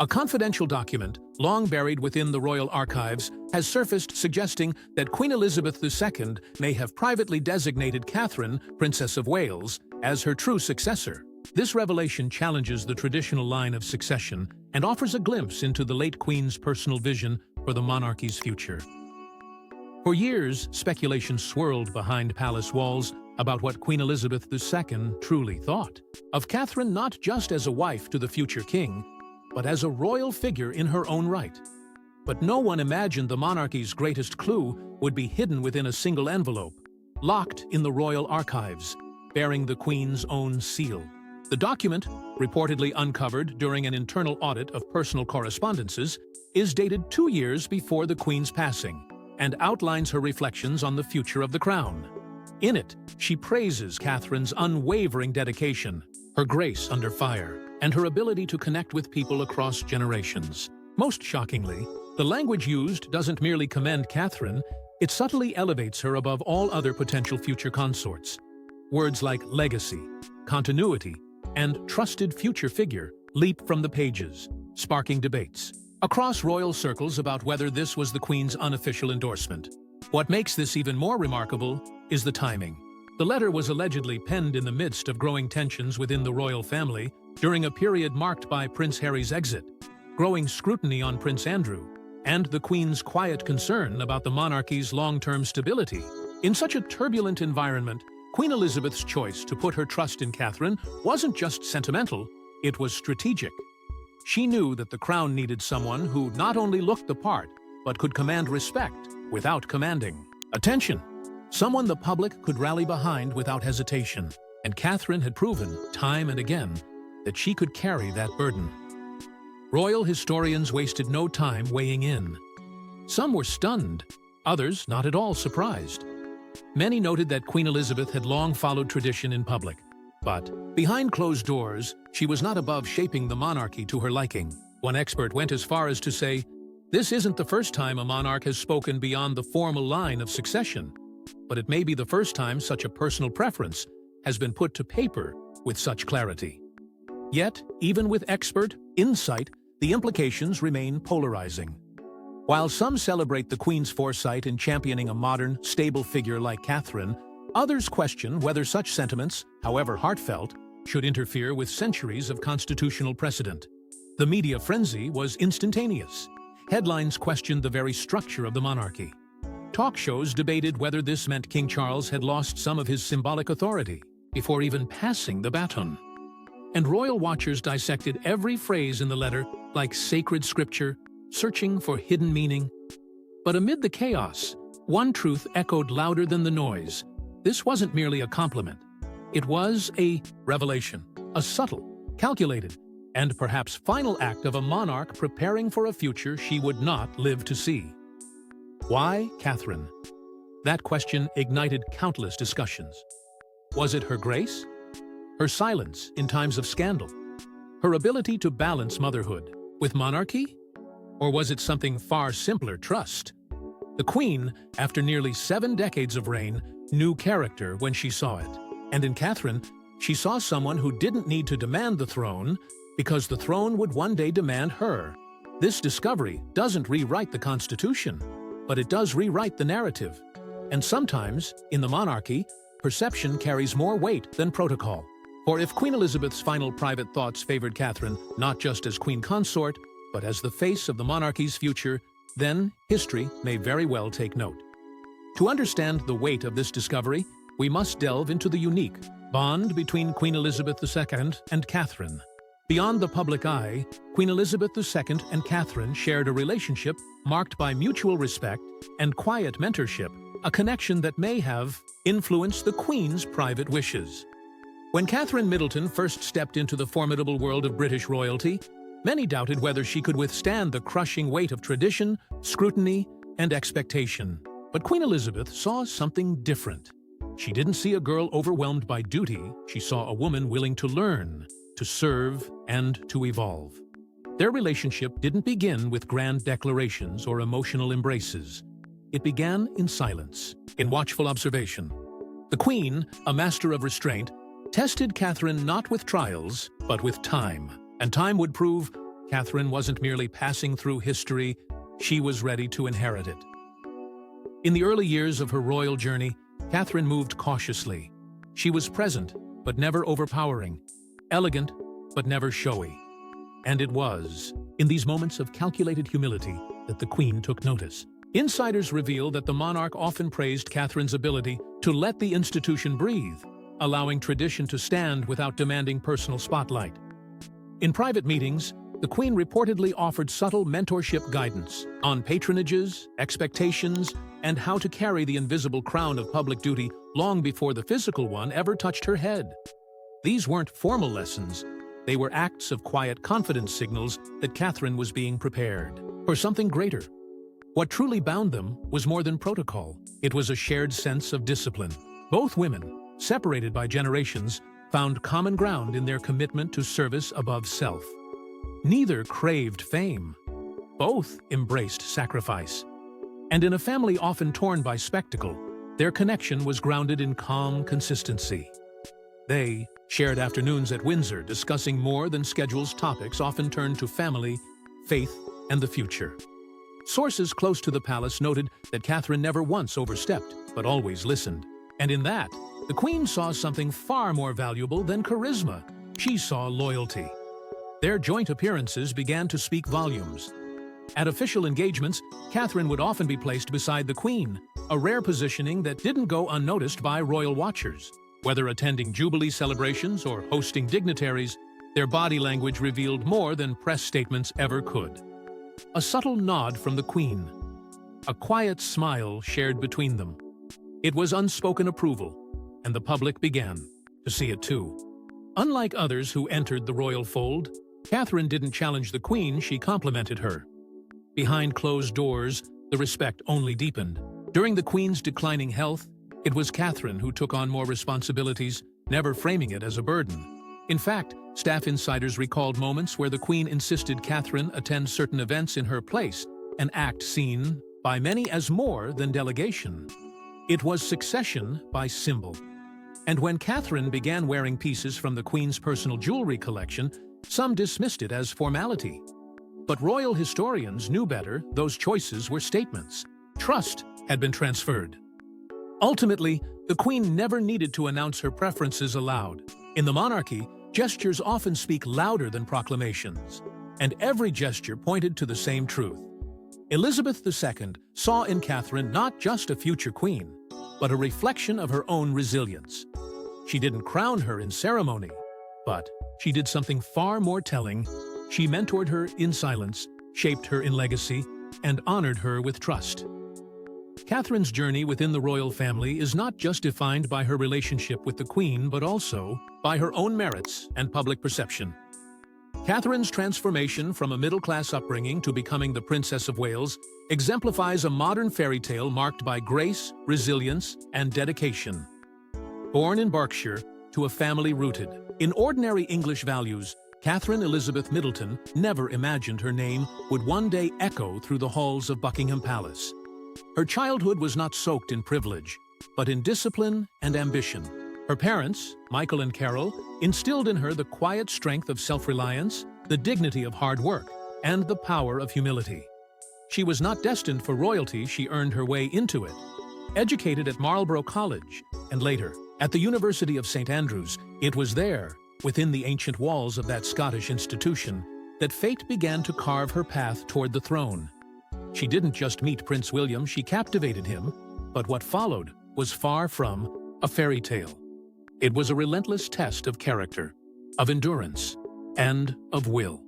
A confidential document, long buried within the royal archives, has surfaced suggesting that Queen Elizabeth II may have privately designated Catherine, Princess of Wales, as her true successor. This revelation challenges the traditional line of succession and offers a glimpse into the late Queen's personal vision for the monarchy's future. For years, speculation swirled behind palace walls about what Queen Elizabeth II truly thought of Catherine, not just as a wife to the future king, but as a royal figure in her own right. But no one imagined the monarchy's greatest clue would be hidden within a single envelope, locked in the royal archives, bearing the Queen's own seal. The document, reportedly uncovered during an internal audit of personal correspondences, is dated 2 years before the Queen's passing and outlines her reflections on the future of the crown. In it, she praises Catherine's unwavering dedication, her grace under fire, and her ability to connect with people across generations. Most shockingly, the language used doesn't merely commend Catherine, it subtly elevates her above all other potential future consorts. Words like legacy, continuity, and trusted future figure leap from the pages, sparking debates across royal circles about whether this was the Queen's unofficial endorsement. What makes this even more remarkable is the timing. The letter was allegedly penned in the midst of growing tensions within the royal family during a period marked by Prince Harry's exit, growing scrutiny on Prince Andrew, and the Queen's quiet concern about the monarchy's long-term stability. In such a turbulent environment, Queen Elizabeth's choice to put her trust in Catherine wasn't just sentimental, it was strategic. She knew that the crown needed someone who not only looked the part, but could command respect without commanding attention. Someone the public could rally behind without hesitation. And Catherine had proven, time and again, that she could carry that burden. Royal historians wasted no time weighing in. Some were stunned, others not at all surprised. Many noted that Queen Elizabeth had long followed tradition in public, but behind closed doors, she was not above shaping the monarchy to her liking. One expert went as far as to say, "This isn't the first time a monarch has spoken beyond the formal line of succession, but it may be the first time such a personal preference has been put to paper with such clarity." Yet, even with expert insight, the implications remain polarizing. While some celebrate the Queen's foresight in championing a modern, stable figure like Catherine, others question whether such sentiments, however heartfelt, should interfere with centuries of constitutional precedent. The media frenzy was instantaneous. Headlines questioned the very structure of the monarchy. Talk shows debated whether this meant King Charles had lost some of his symbolic authority before even passing the baton. And royal watchers dissected every phrase in the letter like sacred scripture, searching for hidden meaning. But amid the chaos, one truth echoed louder than the noise. This wasn't merely a compliment. It was a revelation, a subtle, calculated, and perhaps final act of a monarch preparing for a future she would not live to see. Why Catherine? That question ignited countless discussions. Was it her grace? Her silence in times of scandal? Her ability to balance motherhood with monarchy? Or was it something far simpler, trust? The Queen, after nearly 7 decades of reign, knew character when she saw it. And in Catherine, she saw someone who didn't need to demand the throne because the throne would one day demand her. This discovery doesn't rewrite the Constitution, but it does rewrite the narrative. And sometimes, in the monarchy, perception carries more weight than protocol. For if Queen Elizabeth's final private thoughts favored Catherine not just as queen consort, but as the face of the monarchy's future, then history may very well take note. To understand the weight of this discovery, we must delve into the unique bond between Queen Elizabeth II and Catherine. Beyond the public eye, Queen Elizabeth II and Catherine shared a relationship marked by mutual respect and quiet mentorship, a connection that may have influenced the Queen's private wishes. When Catherine Middleton first stepped into the formidable world of British royalty, many doubted whether she could withstand the crushing weight of tradition, scrutiny, and expectation. But Queen Elizabeth saw something different. She didn't see a girl overwhelmed by duty, she saw a woman willing to learn, to serve, and to evolve. Their relationship didn't begin with grand declarations or emotional embraces. It began in silence, in watchful observation. The Queen, a master of restraint, tested Catherine not with trials, but with time. And time would prove Catherine wasn't merely passing through history, she was ready to inherit it. In the early years of her royal journey, Catherine moved cautiously. She was present, but never overpowering, elegant, but never showy. And it was in these moments of calculated humility that the Queen took notice. Insiders reveal that the monarch often praised Catherine's ability to let the institution breathe, allowing tradition to stand without demanding personal spotlight. In private meetings, the Queen reportedly offered subtle mentorship guidance on patronages, expectations, and how to carry the invisible crown of public duty long before the physical one ever touched her head. These weren't formal lessons. They were acts of quiet confidence signals that Catherine was being prepared for something greater. What truly bound them was more than protocol. It was a shared sense of discipline. Both women, separated by generations, found common ground in their commitment to service above self. Neither craved fame. Both embraced sacrifice. And in a family often torn by spectacle, their connection was grounded in calm consistency. They shared afternoons at Windsor discussing more than schedules. Topics often turned to family, faith, and the future. Sources close to the palace noted that Catherine never once overstepped, but always listened. And in that, the Queen saw something far more valuable than charisma. She saw loyalty. Their joint appearances began to speak volumes. At official engagements, Catherine would often be placed beside the Queen, a rare positioning that didn't go unnoticed by royal watchers. Whether attending Jubilee celebrations or hosting dignitaries, their body language revealed more than press statements ever could. A subtle nod from the Queen, a quiet smile shared between them. It was unspoken approval, and the public began to see it too. Unlike others who entered the royal fold, Catherine didn't challenge the Queen, she complimented her. Behind closed doors, the respect only deepened. During the Queen's declining health, it was Catherine who took on more responsibilities, never framing it as a burden. In fact, staff insiders recalled moments where the Queen insisted Catherine attend certain events in her place, an act seen by many as more than delegation. It was succession by symbol. And when Catherine began wearing pieces from the Queen's personal jewelry collection, some dismissed it as formality. But royal historians knew better. Those choices were statements. Trust had been transferred. Ultimately, the Queen never needed to announce her preferences aloud. In the monarchy, gestures often speak louder than proclamations, and every gesture pointed to the same truth. Elizabeth II saw in Catherine not just a future queen, but a reflection of her own resilience. She didn't crown her in ceremony, but she did something far more telling. She mentored her in silence, shaped her in legacy, and honored her with trust. Catherine's journey within the royal family is not just defined by her relationship with the Queen, but also by her own merits and public perception. Catherine's transformation from a middle-class upbringing to becoming the Princess of Wales exemplifies a modern fairy tale marked by grace, resilience, and dedication. Born in Berkshire to a family rooted in ordinary English values, Catherine Elizabeth Middleton never imagined her name would one day echo through the halls of Buckingham Palace. Her childhood was not soaked in privilege, but in discipline and ambition. Her parents, Michael and Carol, instilled in her the quiet strength of self-reliance, the dignity of hard work, and the power of humility. She was not destined for royalty, she earned her way into it. Educated at Marlborough College, and later at the University of St. Andrews, it was there, within the ancient walls of that Scottish institution, that fate began to carve her path toward the throne. She didn't just meet Prince William, she captivated him, but what followed was far from a fairy tale. It was a relentless test of character, of endurance, and of will.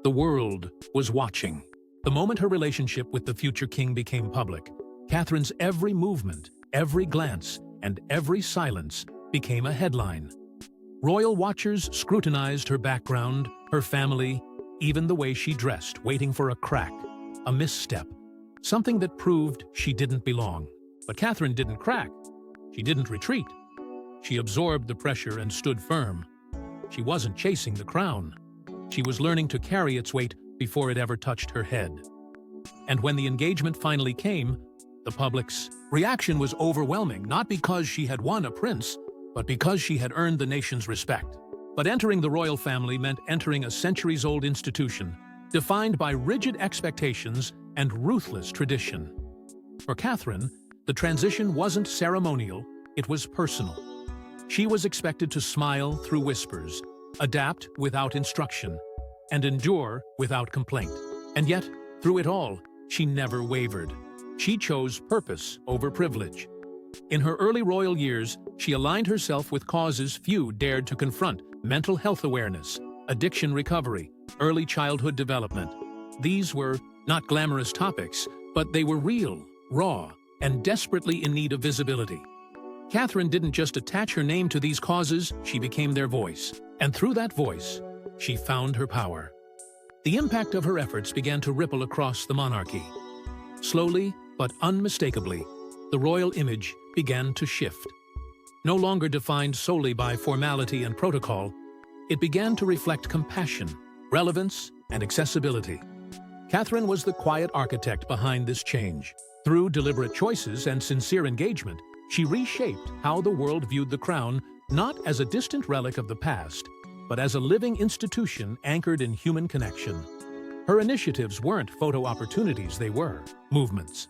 The world was watching. The moment her relationship with the future king became public, Catherine's every movement, every glance, and every silence became a headline. Royal watchers scrutinized her background, her family, even the way she dressed, waiting for a crack, a misstep, something that proved she didn't belong. But Catherine didn't crack. She didn't retreat. She absorbed the pressure and stood firm. She wasn't chasing the crown. She was learning to carry its weight before it ever touched her head. And when the engagement finally came, the public's reaction was overwhelming, not because she had won a prince, but because she had earned the nation's respect. But entering the royal family meant entering a centuries-old institution, defined by rigid expectations and ruthless tradition. For Catherine, the transition wasn't ceremonial, it was personal. She was expected to smile through whispers, adapt without instruction, and endure without complaint. And yet, through it all, she never wavered. She chose purpose over privilege. In her early royal years, she aligned herself with causes few dared to confront: mental health awareness, addiction recovery, early childhood development. These were not glamorous topics, but they were real, raw, and desperately in need of visibility. Catherine didn't just attach her name to these causes, she became their voice. And through that voice, she found her power. The impact of her efforts began to ripple across the monarchy. Slowly, but unmistakably, the royal image began to shift. No longer defined solely by formality and protocol, it began to reflect compassion, relevance, and accessibility. Catherine was the quiet architect behind this change. Through deliberate choices and sincere engagement, she reshaped how the world viewed the crown, not as a distant relic of the past, but as a living institution anchored in human connection. Her initiatives weren't photo opportunities, they were movements.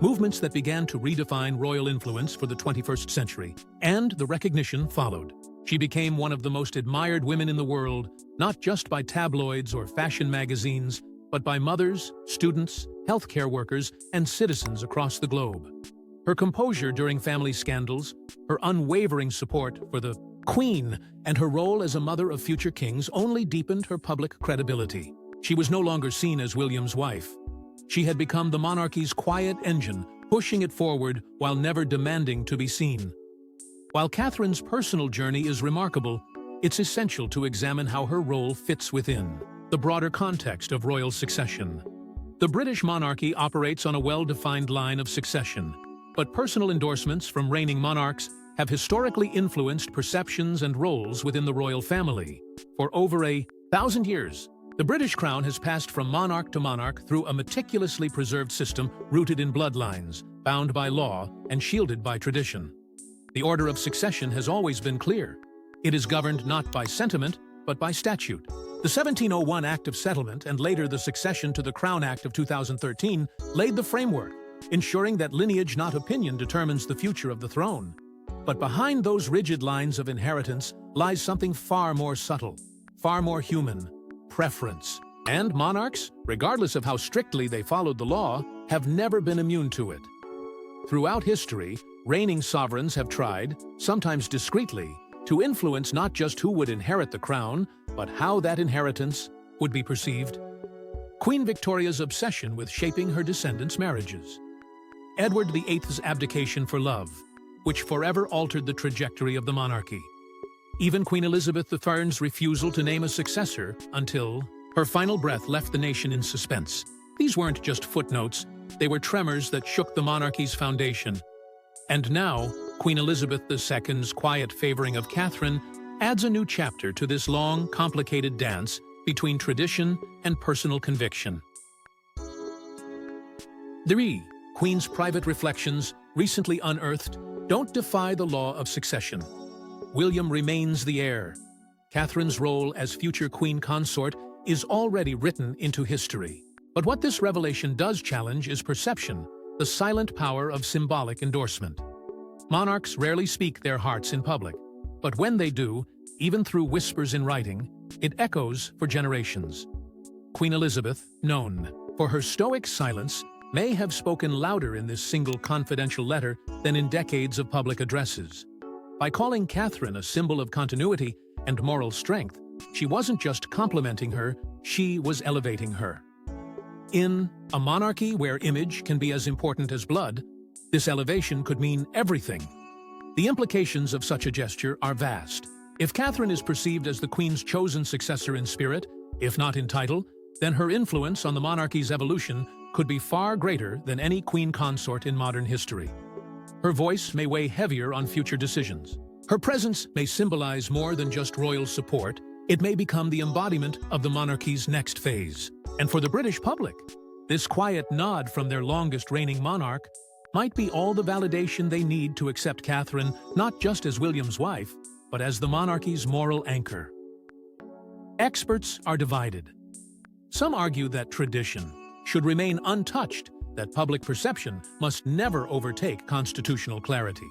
Movements that began to redefine royal influence for the 21st century, and the recognition followed. She became one of the most admired women in the world, not just by tabloids or fashion magazines, but by mothers, students, healthcare workers, and citizens across the globe. Her composure during family scandals, her unwavering support for the Queen, and her role as a mother of future kings only deepened her public credibility. She was no longer seen as William's wife. She had become the monarchy's quiet engine, pushing it forward while never demanding to be seen. While Catherine's personal journey is remarkable, it's essential to examine how her role fits within the broader context of royal succession. The British monarchy operates on a well-defined line of succession, but personal endorsements from reigning monarchs have historically influenced perceptions and roles within the royal family. For over 1,000 years, the British crown has passed from monarch to monarch through a meticulously preserved system rooted in bloodlines, bound by law, and shielded by tradition. The order of succession has always been clear. It is governed not by sentiment, but by statute. The 1701 Act of Settlement and later the Succession to the Crown Act of 2013 laid the framework, ensuring that lineage, not opinion, determines the future of the throne. But behind those rigid lines of inheritance lies something far more subtle, far more human: preference. And monarchs, regardless of how strictly they followed the law, have never been immune to it. Throughout history, reigning sovereigns have tried, sometimes discreetly, to influence not just who would inherit the crown, but how that inheritance would be perceived. Queen Victoria's obsession with shaping her descendants' marriages. Edward VIII's abdication for love, which forever altered the trajectory of the monarchy. Even Queen Elizabeth I's refusal to name a successor until her final breath left the nation in suspense. These weren't just footnotes, they were tremors that shook the monarchy's foundation. And now, Queen Elizabeth II's quiet favoring of Catherine adds a new chapter to this long, complicated dance between tradition and personal conviction. 3. Queen's private reflections, recently unearthed, don't defy the law of succession. William remains the heir. Catherine's role as future queen consort is already written into history. But what this revelation does challenge is perception, the silent power of symbolic endorsement. Monarchs rarely speak their hearts in public, but when they do, even through whispers in writing, it echoes for generations. Queen Elizabeth, known for her stoic silence, may have spoken louder in this single confidential letter than in decades of public addresses. By calling Catherine a symbol of continuity and moral strength, she wasn't just complimenting her, she was elevating her. In a monarchy where image can be as important as blood, this elevation could mean everything. The implications of such a gesture are vast. If Catherine is perceived as the Queen's chosen successor in spirit, if not in title, then her influence on the monarchy's evolution could be far greater than any queen consort in modern history. Her voice may weigh heavier on future decisions. Her presence may symbolize more than just royal support, it may become the embodiment of the monarchy's next phase. And for the British public, this quiet nod from their longest reigning monarch might be all the validation they need to accept Catherine not just as William's wife, but as the monarchy's moral anchor. Experts are divided. Some argue that tradition should remain untouched, that public perception must never overtake constitutional clarity.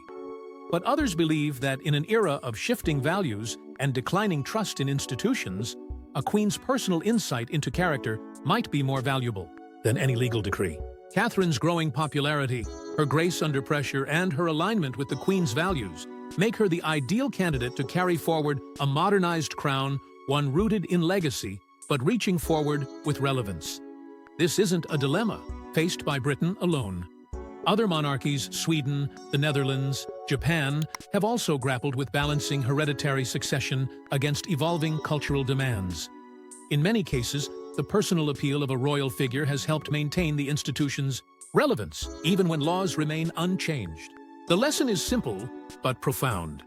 But others believe that in an era of shifting values and declining trust in institutions, a queen's personal insight into character might be more valuable than any legal decree. Catherine's growing popularity, her grace under pressure, and her alignment with the queen's values make her the ideal candidate to carry forward a modernized crown, one rooted in legacy, but reaching forward with relevance. This isn't a dilemma faced by Britain alone. Other monarchies, Sweden, the Netherlands, Japan, have also grappled with balancing hereditary succession against evolving cultural demands. In many cases, the personal appeal of a royal figure has helped maintain the institution's relevance, even when laws remain unchanged. The lesson is simple, but profound.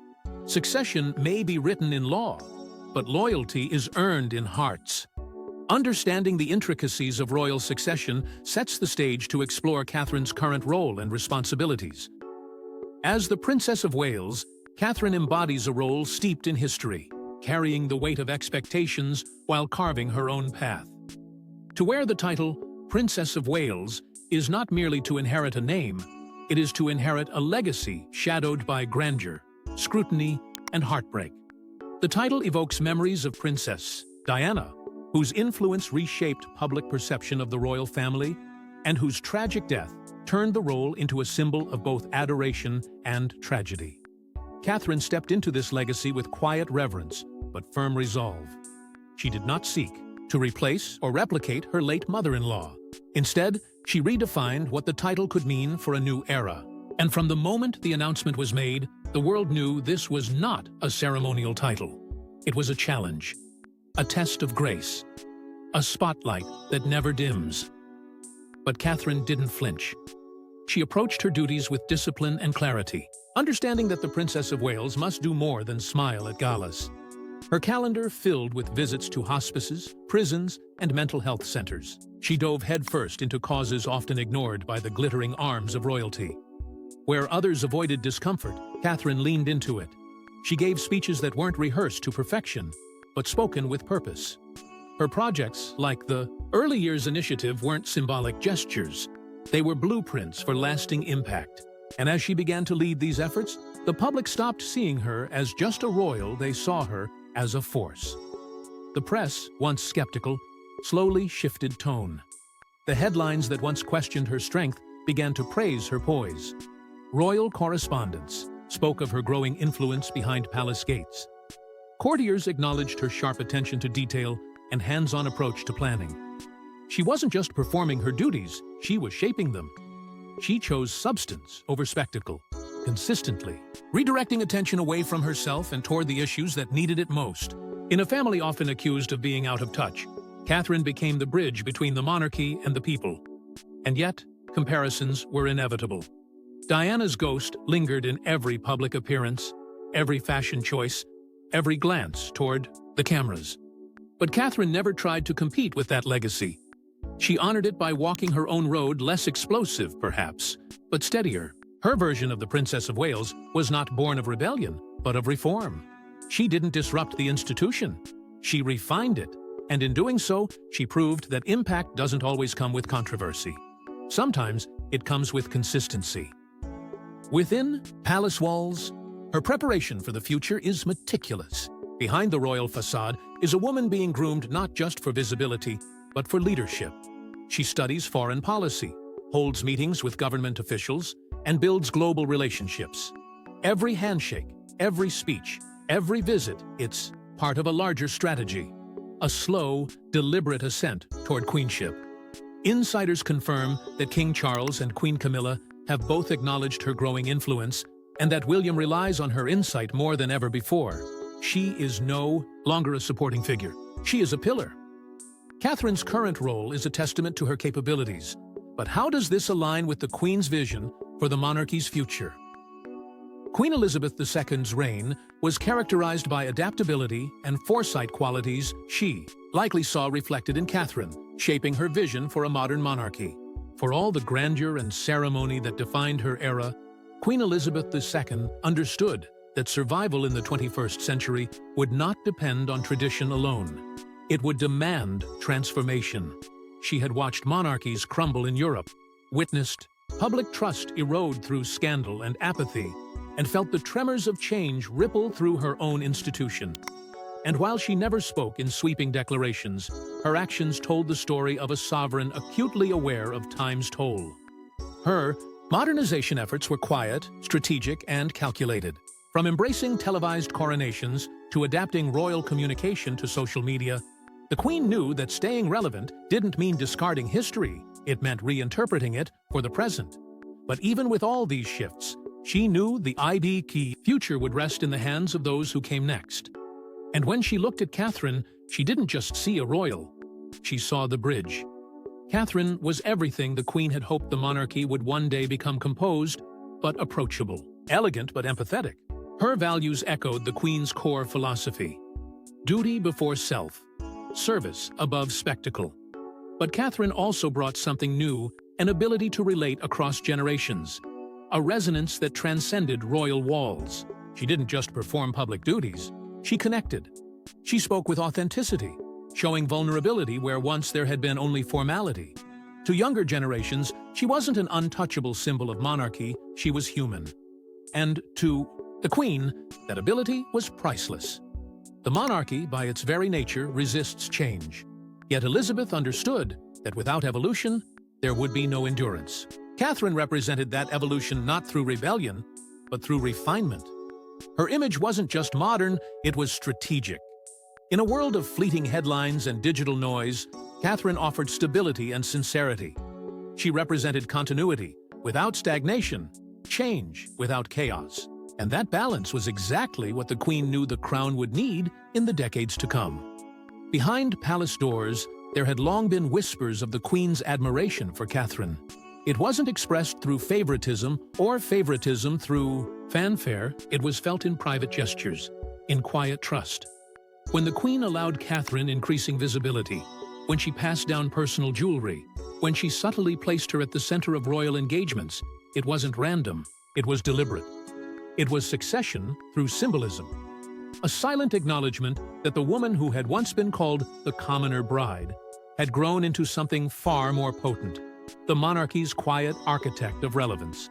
Succession may be written in law, but loyalty is earned in hearts. Understanding the intricacies of royal succession sets the stage to explore Catherine's current role and responsibilities. As the Princess of Wales, Catherine embodies a role steeped in history, carrying the weight of expectations while carving her own path. To wear the title Princess of Wales is not merely to inherit a name, it is to inherit a legacy shadowed by grandeur, scrutiny, and heartbreak. The title evokes memories of Princess Diana, whose influence reshaped public perception of the royal family and whose tragic death turned the role into a symbol of both adoration and tragedy. Catherine stepped into this legacy with quiet reverence but firm resolve. She did not seek to replace or replicate her late mother-in-law. Instead, she redefined what the title could mean for a new era. And from the moment the announcement was made, the world knew this was not a ceremonial title. It was a challenge, a test of grace, a spotlight that never dims. But Catherine didn't flinch. She approached her duties with discipline and clarity, understanding that the Princess of Wales must do more than smile at galas. Her calendar filled with visits to hospices, prisons, and mental health centers. She dove headfirst into causes often ignored by the glittering arms of royalty. Where others avoided discomfort, Catherine leaned into it. She gave speeches that weren't rehearsed to perfection, but spoken with purpose. Her projects, like the Early Years Initiative, weren't symbolic gestures. They were blueprints for lasting impact. And as she began to lead these efforts, the public stopped seeing her as just a royal, they saw her as a force. The press, once skeptical, slowly shifted tone. The headlines that once questioned her strength began to praise her poise. Royal correspondents spoke of her growing influence behind palace gates. Courtiers acknowledged her sharp attention to detail and hands-on approach to planning. She wasn't just performing her duties, she was shaping them. She chose substance over spectacle, consistently, redirecting attention away from herself and toward the issues that needed it most. In a family often accused of being out of touch, Catherine became the bridge between the monarchy and the people. And yet, comparisons were inevitable. Diana's ghost lingered in every public appearance, every fashion choice, every glance toward the cameras. But Catherine never tried to compete with that legacy. She honored it by walking her own road, less explosive, perhaps, but steadier. Her version of the Princess of Wales was not born of rebellion, but of reform. She didn't disrupt the institution. She refined it, and in doing so, she proved that impact doesn't always come with controversy. Sometimes it comes with consistency. Within palace walls, her preparation for the future is meticulous. Behind the royal facade is a woman being groomed not just for visibility, but for leadership. She studies foreign policy, holds meetings with government officials, and builds global relationships. Every handshake, every speech, every visit, it's part of a larger strategy, a slow, deliberate ascent toward queenship. Insiders confirm that King Charles and Queen Camilla have both acknowledged her growing influence and that William relies on her insight more than ever before. She is no longer a supporting figure. She is a pillar. Catherine's current role is a testament to her capabilities. But how does this align with the Queen's vision for the monarchy's future? Queen Elizabeth II's reign was characterized by adaptability and foresight qualities she likely saw reflected in Catherine, shaping her vision for a modern monarchy. For all the grandeur and ceremony that defined her era, Queen Elizabeth II understood that survival in the 21st century would not depend on tradition alone. It would demand transformation. She had watched monarchies crumble in Europe, witnessed public trust erode through scandal and apathy, and felt the tremors of change ripple through her own institution. And while she never spoke in sweeping declarations, her actions told the story of a sovereign acutely aware of time's toll. Her modernization efforts were quiet, strategic, and calculated. From embracing televised coronations to adapting royal communication to social media, the Queen knew that staying relevant didn't mean discarding history, it meant reinterpreting it for the present. But even with all these shifts, she knew the IBK future would rest in the hands of those who came next. And when she looked at Catherine, she didn't just see a royal. She saw the bridge. Catherine was everything the Queen had hoped the monarchy would one day become: composed, but approachable, elegant but empathetic. Her values echoed the Queen's core philosophy: duty before self, service above spectacle. But Catherine also brought something new: an ability to relate across generations, a resonance that transcended royal walls. She didn't just perform public duties, she connected. She spoke with authenticity, showing vulnerability where once there had been only formality. To younger generations, she wasn't an untouchable symbol of monarchy, she was human. And to the Queen, that ability was priceless. The monarchy, by its very nature, resists change. Yet Elizabeth understood that without evolution, there would be no endurance. Catherine represented that evolution not through rebellion, but through refinement. Her image wasn't just modern, it was strategic. In a world of fleeting headlines and digital noise, Catherine offered stability and sincerity. She represented continuity without stagnation, change without chaos. And that balance was exactly what the Queen knew the crown would need in the decades to come. Behind palace doors, there had long been whispers of the Queen's admiration for Catherine. It wasn't expressed through favoritism or favoritism through fanfare, it was felt in private gestures, in quiet trust. When the Queen allowed Catherine increasing visibility, when she passed down personal jewelry, when she subtly placed her at the center of royal engagements, it wasn't random, it was deliberate. It was succession through symbolism. A silent acknowledgement that the woman who had once been called the commoner bride had grown into something far more potent: the monarchy's quiet architect of relevance.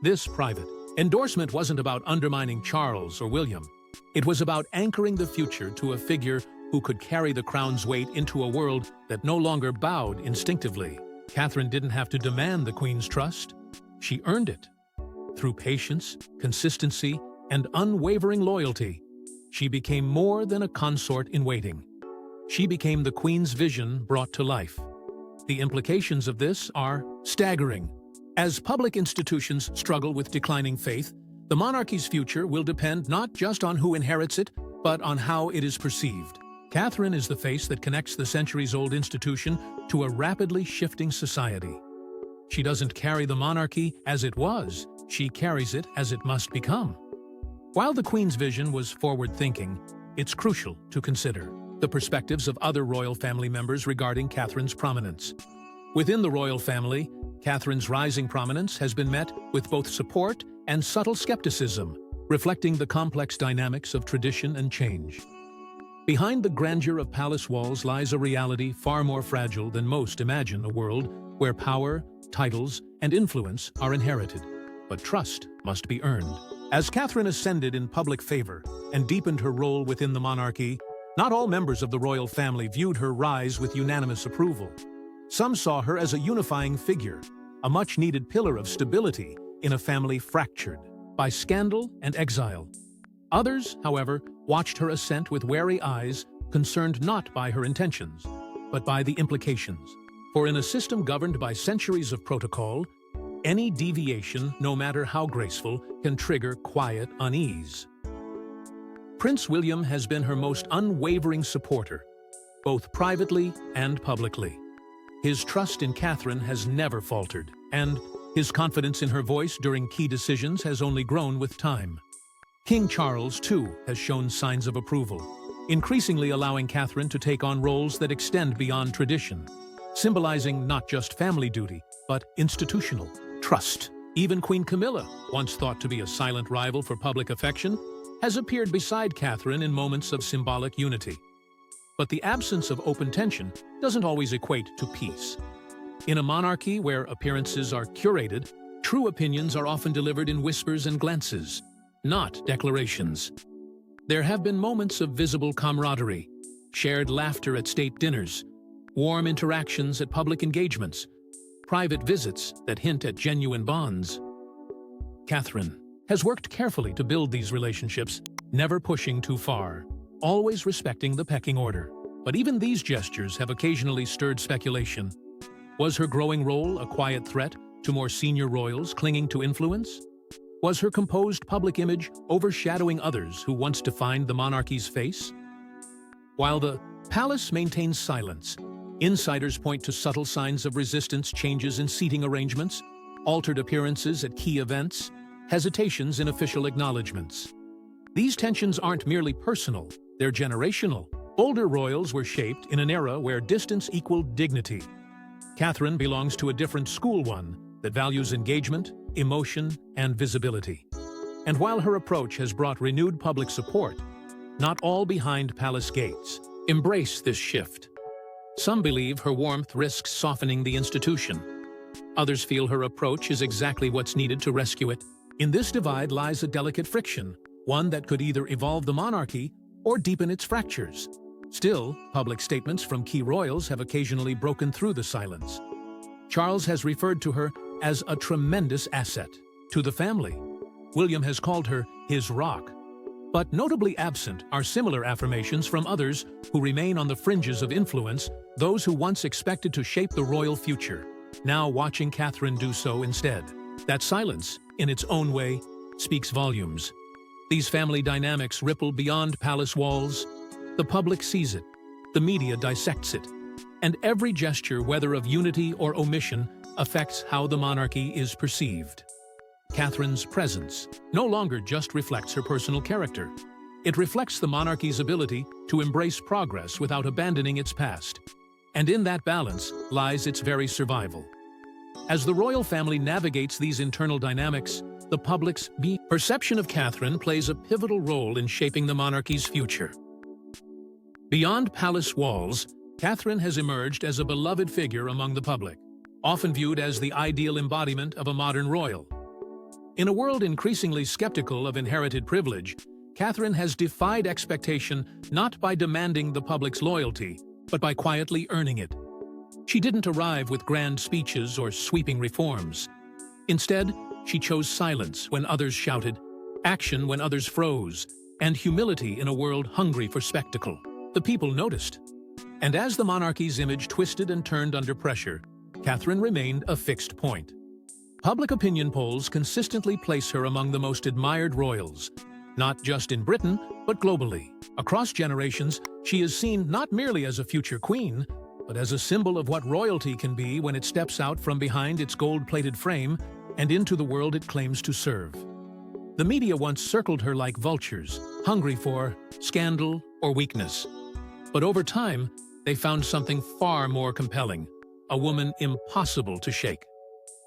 This private endorsement wasn't about undermining Charles or William. It was about anchoring the future to a figure who could carry the crown's weight into a world that no longer bowed instinctively. Catherine didn't have to demand the Queen's trust. She earned it. Through patience, consistency, and unwavering loyalty, she became more than a consort in waiting. She became the Queen's vision brought to life. The implications of this are staggering. As public institutions struggle with declining faith, the monarchy's future will depend not just on who inherits it, but on how it is perceived. Catherine is the face that connects the centuries-old institution to a rapidly shifting society. She doesn't carry the monarchy as it was, she carries it as it must become. While the Queen's vision was forward-thinking, it's crucial to consider the perspectives of other royal family members regarding Catherine's prominence. Within the royal family, Catherine's rising prominence has been met with both support and subtle skepticism, reflecting the complex dynamics of tradition and change. Behind the grandeur of palace walls lies a reality far more fragile than most imagine: a world where power, titles, and influence are inherited, but trust must be earned. As Catherine ascended in public favor and deepened her role within the monarchy, not all members of the royal family viewed her rise with unanimous approval. Some saw her as a unifying figure, a much-needed pillar of stability in a family fractured by scandal and exile. Others, however, watched her ascent with wary eyes, concerned not by her intentions, but by the implications. For in a system governed by centuries of protocol, any deviation, no matter how graceful, can trigger quiet unease. Prince William has been her most unwavering supporter, both privately and publicly. His trust in Catherine has never faltered, and his confidence in her voice during key decisions has only grown with time. King Charles, too, has shown signs of approval, increasingly allowing Catherine to take on roles that extend beyond tradition, symbolizing not just family duty, but institutional trust. Even Queen Camilla, once thought to be a silent rival for public affection, has appeared beside Catherine in moments of symbolic unity. But the absence of open tension doesn't always equate to peace. In a monarchy where appearances are curated, true opinions are often delivered in whispers and glances, not declarations. There have been moments of visible camaraderie, shared laughter at state dinners, warm interactions at public engagements, private visits that hint at genuine bonds. Catherine has worked carefully to build these relationships, never pushing too far, always respecting the pecking order. But even these gestures have occasionally stirred speculation. Was her growing role a quiet threat to more senior royals clinging to influence? Was her composed public image overshadowing others who once defined the monarchy's face? While the palace maintains silence, insiders point to subtle signs of resistance, changes in seating arrangements, altered appearances at key events, hesitations in official acknowledgements. These tensions aren't merely personal, they're generational. Older royals were shaped in an era where distance equaled dignity. Catherine belongs to a different school, one that values engagement, emotion, and visibility. And while her approach has brought renewed public support, not all behind palace gates embrace this shift. Some believe her warmth risks softening the institution. Others feel her approach is exactly what's needed to rescue it. In this divide lies a delicate friction, one that could either evolve the monarchy or deepen its fractures. Still, public statements from key royals have occasionally broken through the silence. Charles has referred to her as a tremendous asset to the family. William has called her his rock. But notably absent are similar affirmations from others who remain on the fringes of influence, those who once expected to shape the royal future, now watching Catherine do so instead. That silence, in its own way, speaks volumes. These family dynamics ripple beyond palace walls. The public sees it, the media dissects it, and every gesture, whether of unity or omission, affects how the monarchy is perceived. Catherine's presence no longer just reflects her personal character. It reflects the monarchy's ability to embrace progress without abandoning its past. And in that balance lies its very survival. As the royal family navigates these internal dynamics, the public's perception of Catherine plays a pivotal role in shaping the monarchy's future. Beyond palace walls, Catherine has emerged as a beloved figure among the public, often viewed as the ideal embodiment of a modern royal. In a world increasingly skeptical of inherited privilege, Catherine has defied expectation not by demanding the public's loyalty, but by quietly earning it. She didn't arrive with grand speeches or sweeping reforms. Instead, she chose silence when others shouted, action when others froze, and humility in a world hungry for spectacle. The people noticed. And as the monarchy's image twisted and turned under pressure, Catherine remained a fixed point. Public opinion polls consistently place her among the most admired royals, not just in Britain, but globally. Across generations, she is seen not merely as a future queen, but as a symbol of what royalty can be when it steps out from behind its gold-plated frame and into the world it claims to serve. The media once circled her like vultures, hungry for scandal or weakness. But over time, they found something far more compelling, a woman impossible to shake.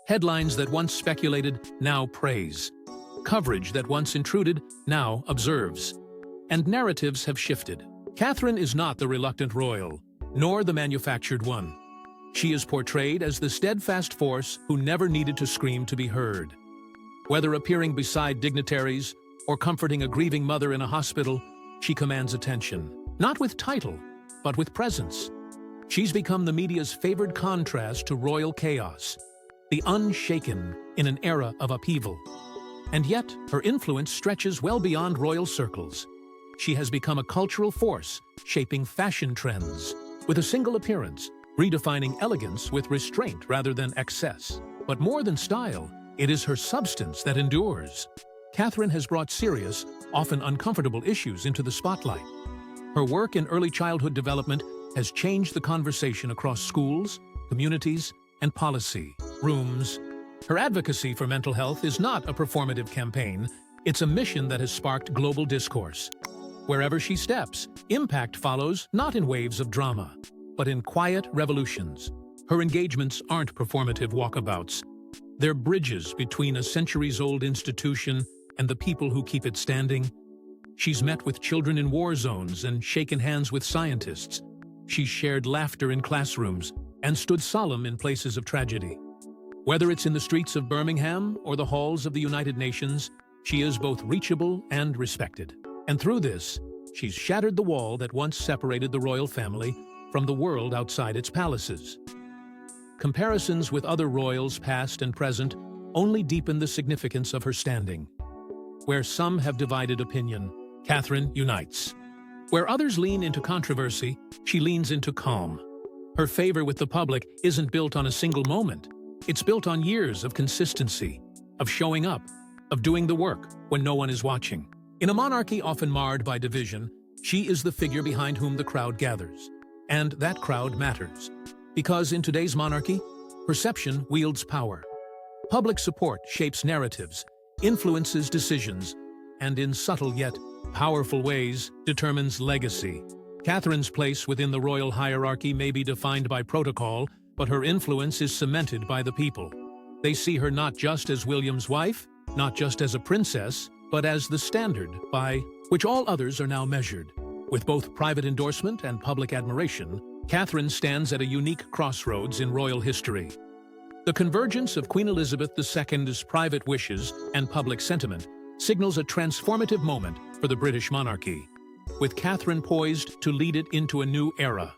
Headlines that once speculated now praise. Coverage that once intruded now observes. And narratives have shifted. Catherine is not the reluctant royal, nor the manufactured one. She is portrayed as the steadfast force who never needed to scream to be heard. Whether appearing beside dignitaries or comforting a grieving mother in a hospital, she commands attention. Not with title, but with presence. She's become the media's favored contrast to royal chaos, the unshaken in an era of upheaval. And yet, her influence stretches well beyond royal circles. She has become a cultural force, shaping fashion trends. With a single appearance, redefining elegance with restraint rather than excess. But more than style, it is her substance that endures. Catherine has brought serious, often uncomfortable issues into the spotlight. Her work in early childhood development has changed the conversation across schools, communities, and policy rooms. Her advocacy for mental health is not a performative campaign, it's a mission that has sparked global discourse. Wherever she steps, impact follows not in waves of drama, but in quiet revolutions. Her engagements aren't performative walkabouts. They're bridges between a centuries-old institution and the people who keep it standing. She's met with children in war zones and shaken hands with scientists. She's shared laughter in classrooms and stood solemn in places of tragedy. Whether it's in the streets of Birmingham or the halls of the United Nations, she is both reachable and respected. And through this, she's shattered the wall that once separated the royal family from the world outside its palaces. Comparisons with other royals, past and present, only deepen the significance of her standing. Where some have divided opinion, Catherine unites. Where others lean into controversy, she leans into calm. Her favor with the public isn't built on a single moment. It's built on years of consistency, of showing up, of doing the work when no one is watching. In a monarchy often marred by division, she is the figure behind whom the crowd gathers. And that crowd matters. Because in today's monarchy, perception wields power. Public support shapes narratives, influences decisions, and in subtle yet powerful ways determines legacy. Catherine's place within the royal hierarchy may be defined by protocol, but her influence is cemented by the people. They see her not just as William's wife, not just as a princess, but as the standard by which all others are now measured. With both private endorsement and public admiration, Catherine stands at a unique crossroads in royal history. The convergence of Queen Elizabeth II's private wishes and public sentiment signals a transformative moment for the British monarchy, with Catherine poised to lead it into a new era.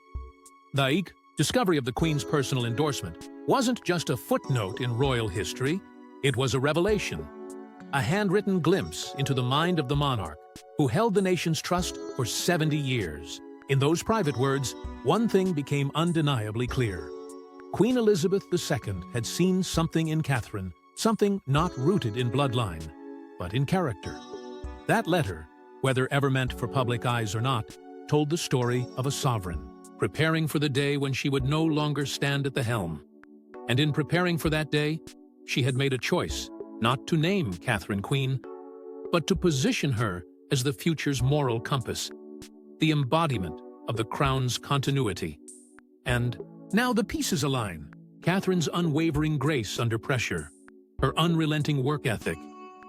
The discovery of the Queen's personal endorsement wasn't just a footnote in royal history, it was a revelation, a handwritten glimpse into the mind of the monarch, who held the nation's trust for 70 years. In those private words, one thing became undeniably clear. Queen Elizabeth II had seen something in Catherine, something not rooted in bloodline, but in character. That letter, whether ever meant for public eyes or not, told the story of a sovereign, preparing for the day when she would no longer stand at the helm. And in preparing for that day, she had made a choice, not to name Catherine Queen, but to position her as the future's moral compass, the embodiment of the crown's continuity. And now the pieces align. Catherine's unwavering grace under pressure, her unrelenting work ethic,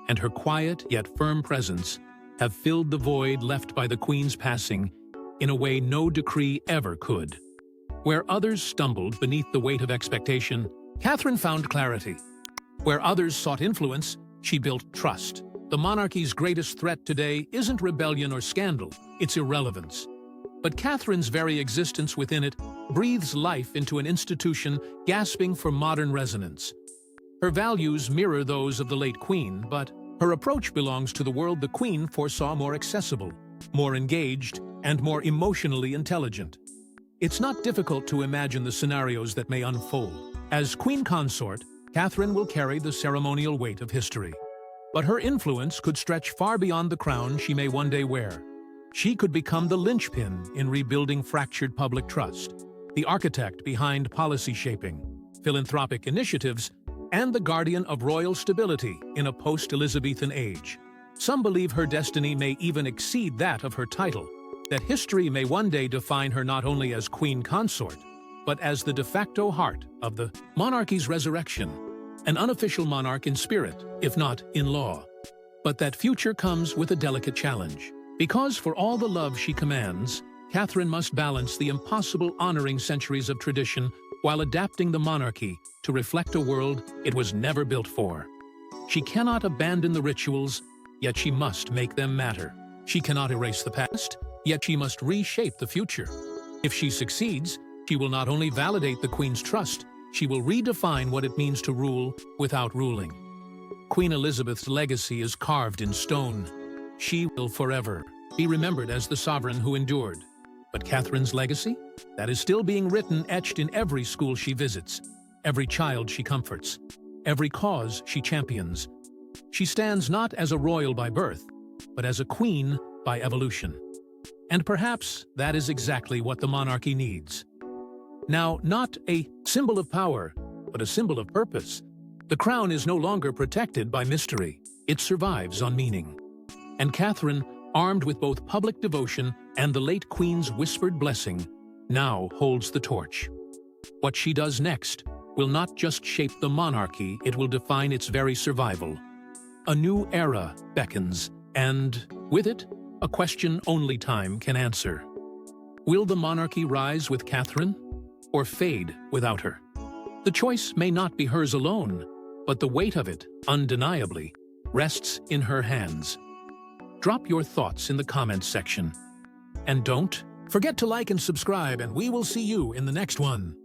and her quiet yet firm presence have filled the void left by the Queen's passing in a way no decree ever could. Where others stumbled beneath the weight of expectation, Catherine found clarity. Where others sought influence, she built trust. The monarchy's greatest threat today isn't rebellion or scandal, it's irrelevance. But Catherine's very existence within it breathes life into an institution gasping for modern resonance. Her values mirror those of the late Queen, but her approach belongs to the world the Queen foresaw more accessible, more engaged, and more emotionally intelligent. It's not difficult to imagine the scenarios that may unfold. As Queen Consort, Catherine will carry the ceremonial weight of history. But her influence could stretch far beyond the crown she may one day wear. She could become the linchpin in rebuilding fractured public trust, the architect behind policy shaping, philanthropic initiatives, and the guardian of royal stability in a post-Elizabethan age. Some believe her destiny may even exceed that of her title, that history may one day define her not only as Queen Consort, but as the de facto heart of the monarchy's resurrection, an unofficial monarch in spirit, if not in law. But that future comes with a delicate challenge. Because for all the love she commands, Catherine must balance the impossible honoring centuries of tradition while adapting the monarchy to reflect a world it was never built for. She cannot abandon the rituals, yet she must make them matter. She cannot erase the past, yet she must reshape the future. If she succeeds, she will not only validate the Queen's trust, she will redefine what it means to rule without ruling. Queen Elizabeth's legacy is carved in stone. She will forever be remembered as the sovereign who endured. But Catherine's legacy? That is still being written, etched in every school she visits, every child she comforts, every cause she champions. She stands not as a royal by birth, but as a queen by evolution. And perhaps that is exactly what the monarchy needs. Now, not a symbol of power, but a symbol of purpose. The crown is no longer protected by mystery. It survives on meaning. And Catherine, armed with both public devotion and the late Queen's whispered blessing, now holds the torch. What she does next will not just shape the monarchy, it will define its very survival. A new era beckons, and with it, a question only time can answer. Will the monarchy rise with Catherine, or fade without her? The choice may not be hers alone, but the weight of it, undeniably, rests in her hands. Drop your thoughts in the comments section. And don't forget to like and subscribe, and we will see you in the next one.